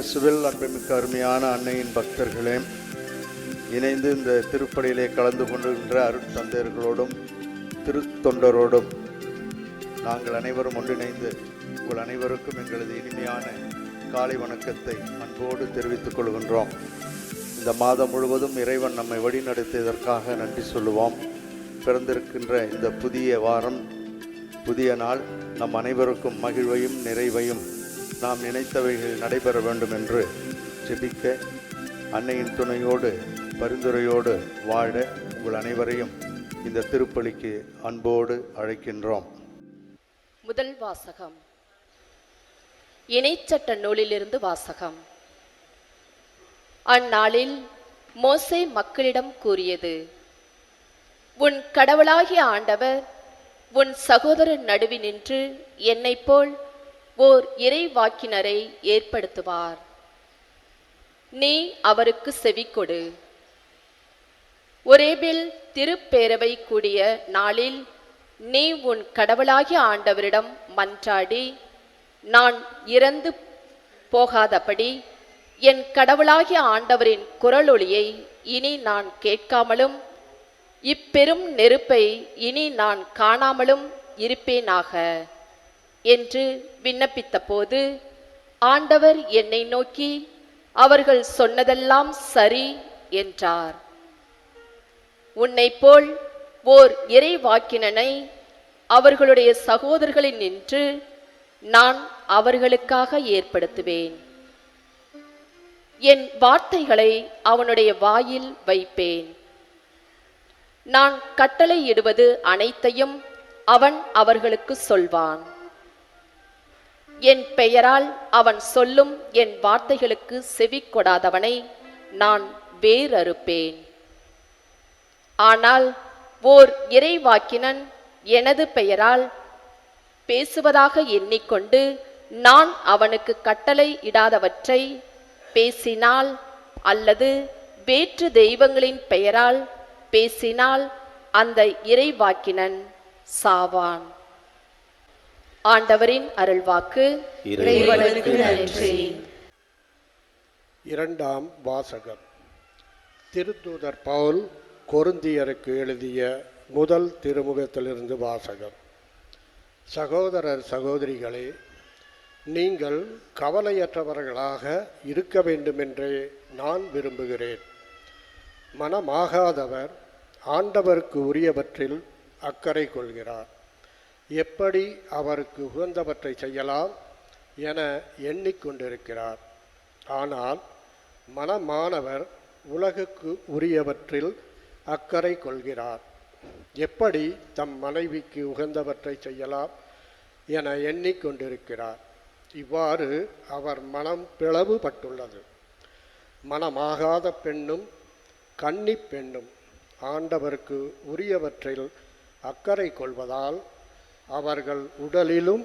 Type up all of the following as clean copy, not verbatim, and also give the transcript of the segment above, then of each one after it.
இயேசுவில் அன்புமிக்க அருமையான அன்னையின் பக்தர்களே, இணைந்து இந்த திருப்பலியிலே கலந்து கொண்டிருக்கின்ற அருட்தந்தையர்களோடும் திருத்தொண்டரோடும் நாங்கள் அனைவரும் ஒன்றிணைந்து உங்கள் அனைவருக்கும் எங்களது இனிமையான காலை வணக்கத்தை அன்போடு தெரிவித்துக் கொள்கின்றோம். இந்த மாதம் முழுவதும் இறைவன் நம்மை வழிநடத்தியதற்காக நன்றி சொல்லுவோம். பிறந்திருக்கின்ற இந்த புதிய வாரம், புதிய நாள் நம் அனைவருக்கும் மகிழ்வையும் நிறைவையும் நாம் நினைத்தவைகள் நடைபெற வேண்டும் என்று ஜெபிக்க, அன்னையின் துணையோடு பரிந்துரையோடு வாழ உங்கள் அனைவரையும் இந்த திருப்பலிக்கு அன்போடு அழைக்கின்றோம். முதல் வாசகம், இணைச்சட்ட நூலிலிருந்து வாசகம். அந்நாளில் மோசே மக்களிடம் கூறியது: உன் கடவுளாகிய ஆண்டவர் உன் சகோதரர் நடுவினின்று என்னைப் போல் ஓர் இறைவாக்கினரை ஏற்படுத்துவார். நீ அவருக்கு செவிக்கொடு. ஒரேபில் திருப்பேரவை கூடிய நாளில் நீ உன் கடவுளாகிய ஆண்டவரிடம் மன்றாடி, நான் இறந்து போகாதபடி என் கடவுளாகிய ஆண்டவரின் குரலொலியை இனி நான் கேட்காமலும் இப்பெரும் நெருப்பை இனி நான் காணாமலும் இருப்பேனாக என்று விண்ணப்பித்த போது, ஆண்டவர் என்னை நோக்கி, அவர்கள் சொன்னதெல்லாம் சரி என்றார். உன்னை போல் ஓர் இறைவாக்கினனை அவர்களுடைய சகோதரர்களில் நின்று நான் அவர்களுக்காக ஏற்படுத்துவேன். என் வார்த்தைகளை அவனுடைய வாயில் வைப்பேன். நான் கட்டளையிடுவது அனைத்தையும் அவன் அவர்களுக்கு சொல்வான். என் பெயரால் அவன் சொல்லும் என் வார்த்தைகளுக்கு செவி கொடாதவனை நான் வேறறுப்பேன். ஆனால் ஓர் இறைவாக்கினன் எனது பெயரால் பேசுவதாக எண்ணிக்கொண்டு நான் அவனுக்கு கட்டளை இடாதவற்றை பேசினால் அல்லது வேற்று தெய்வங்களின் பெயரால் பேசினால் அந்த இறைவாக்கினன் சாவான். ஆண்டவரின் அருள்வாக்கு. இறைவனுக்கு நன்றி. இரண்டாம் வாசகம். திருத்தூதர் பவுல் கொரிந்தியருக்கு எழுதிய முதல் திருமுகத்திலிருந்து வாசகம். சகோதரர் சகோதரிகளே, நீங்கள் கவலையற்றவர்களாக இருக்க வேண்டுமென்றே நான் விரும்புகிறேன். மனமாகாதவர் ஆண்டவருக்கு உரியவற்றில் அக்கறை கொள்கிறார். எப்படி அவருக்கு உகந்தவற்றை செய்யலாம் என எண்ணிக்கொண்டிருக்கிறார். ஆனால் மனமானவர் உலகுக்கு உரியவற்றில் அக்கறை கொள்கிறார். எப்படி தம் மனைவிக்கு உகந்தவற்றை செய்யலாம் என எண்ணிக்கொண்டிருக்கிறார். இவ்வாறு அவர் மனம் பிளவுபட்டுள்ளது. மனமாகாத பெண்ணும் கன்னி பெண்ணும் ஆண்டவருக்கு உரியவற்றில் அக்கறை கொள்வதால் அவர்கள் உடலிலும்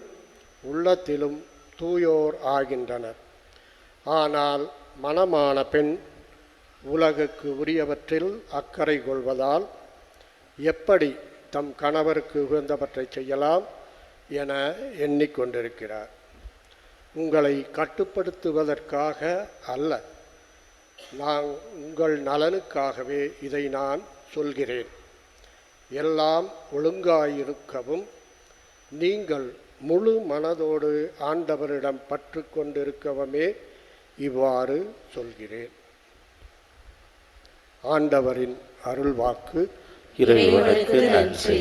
உள்ளத்திலும் தூயோர் ஆகின்றனர். ஆனால் மனமான பெண் உலகுக்கு உரியவற்றில் அக்கறை கொள்வதால் எப்படி தம் கணவருக்கு உகந்தவற்றை செய்யலாம் என எண்ணிக்கொண்டிருக்கிறார். உங்களை கட்டுப்படுத்துவதற்காக அல்ல, நான் உங்கள் நலனுக்காகவே இதை நான் சொல்கிறேன். எல்லாம் ஒழுங்காயிருக்கவும் நீங்கள் முழு மனதோடு ஆண்டவரிடம் பற்று கொண்டிருக்கவுமே இவ்வாறு சொல்கிறேன். ஆண்டவரின் அருள்வாக்கு. இறைவனுக்கு நன்றி.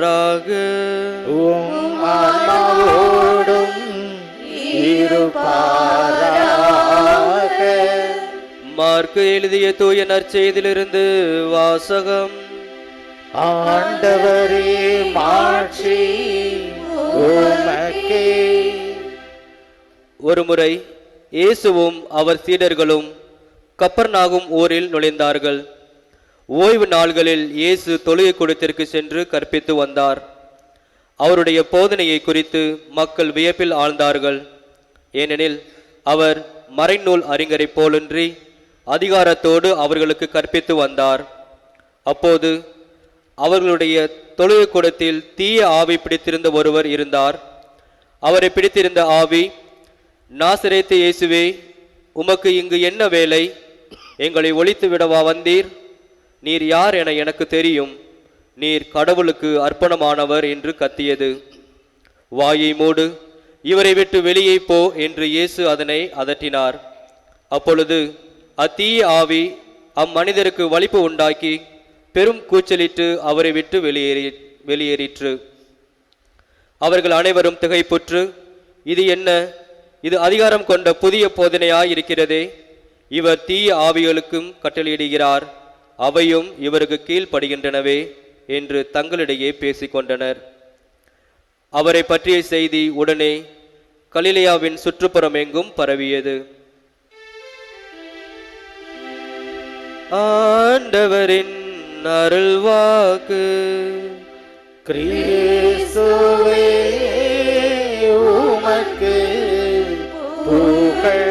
இருப்பாராக. உம் ஆன்மாவோடும் இருப்பாராக. மார்க்கு எழுதிய தூய நற்செய்தியிலிருந்து வாசகம். ஆண்டவரே மாட்சி உமக்கே. ஒருமுறை இயேசுவும் அவர் சீடர்களும் கப்பர்நாகும் ஊரில் நுழைந்தார்கள். ஓய்வு நாள்களில் இயேசு தொழுகை கூடத்திற்கு சென்று கற்பித்து வந்தார். அவருடைய போதனையை குறித்து மக்கள் வியப்பில் ஆழ்ந்தார்கள். ஏனெனில் அவர் மறைநூல் அறிஞரைப் போலின்றி அதிகாரத்தோடு அவர்களுக்கு கற்பித்து வந்தார். அப்போது அவர்களுடைய தொழுகை கூடத்தில் தீய ஆவி பிடித்திருந்த ஒருவர் இருந்தார். அவரை பிடித்திருந்த ஆவி, நாசரேத்து இயேசுவே, உமக்கு இங்கு என்ன வேலை? எங்களை ஒழித்து விடவா வந்தீர்? நீர் யார் என எனக்கு தெரியும். நீர் கடவுளுக்கு அர்ப்பணமானவர் என்று கத்தியது. வாயை மூடு, இவரை விட்டு வெளியே போ என்று இயேசு அதனை அதட்டினார். அப்பொழுது அத்தீய ஆவி அம்மனிதருக்கு வலிப்பு உண்டாக்கி பெரும் கூச்சலிட்டு அவரை விட்டு வெளியேறிற்று. அவர்கள் அனைவரும் திகைப்புற்று, இது என்ன? இது அதிகாரம் கொண்ட புதிய போதனையாயிருக்கிறதே. இவர் தீய ஆவிகளுக்கும் கட்டளையிடுகிறார், அவையும் இவருக்கு கீழ்ப்படுகின்றனவே என்று தங்களிடையே பேசிக்கொண்டனர். அவரை பற்றிய செய்தி உடனே கலிலேயாவின் சுற்றுப்புறம் எங்கும் பரவியது. ஆண்டவரின் அருள்வாக்கு. கிறிஸ்துவே உமக்கு புகழ்.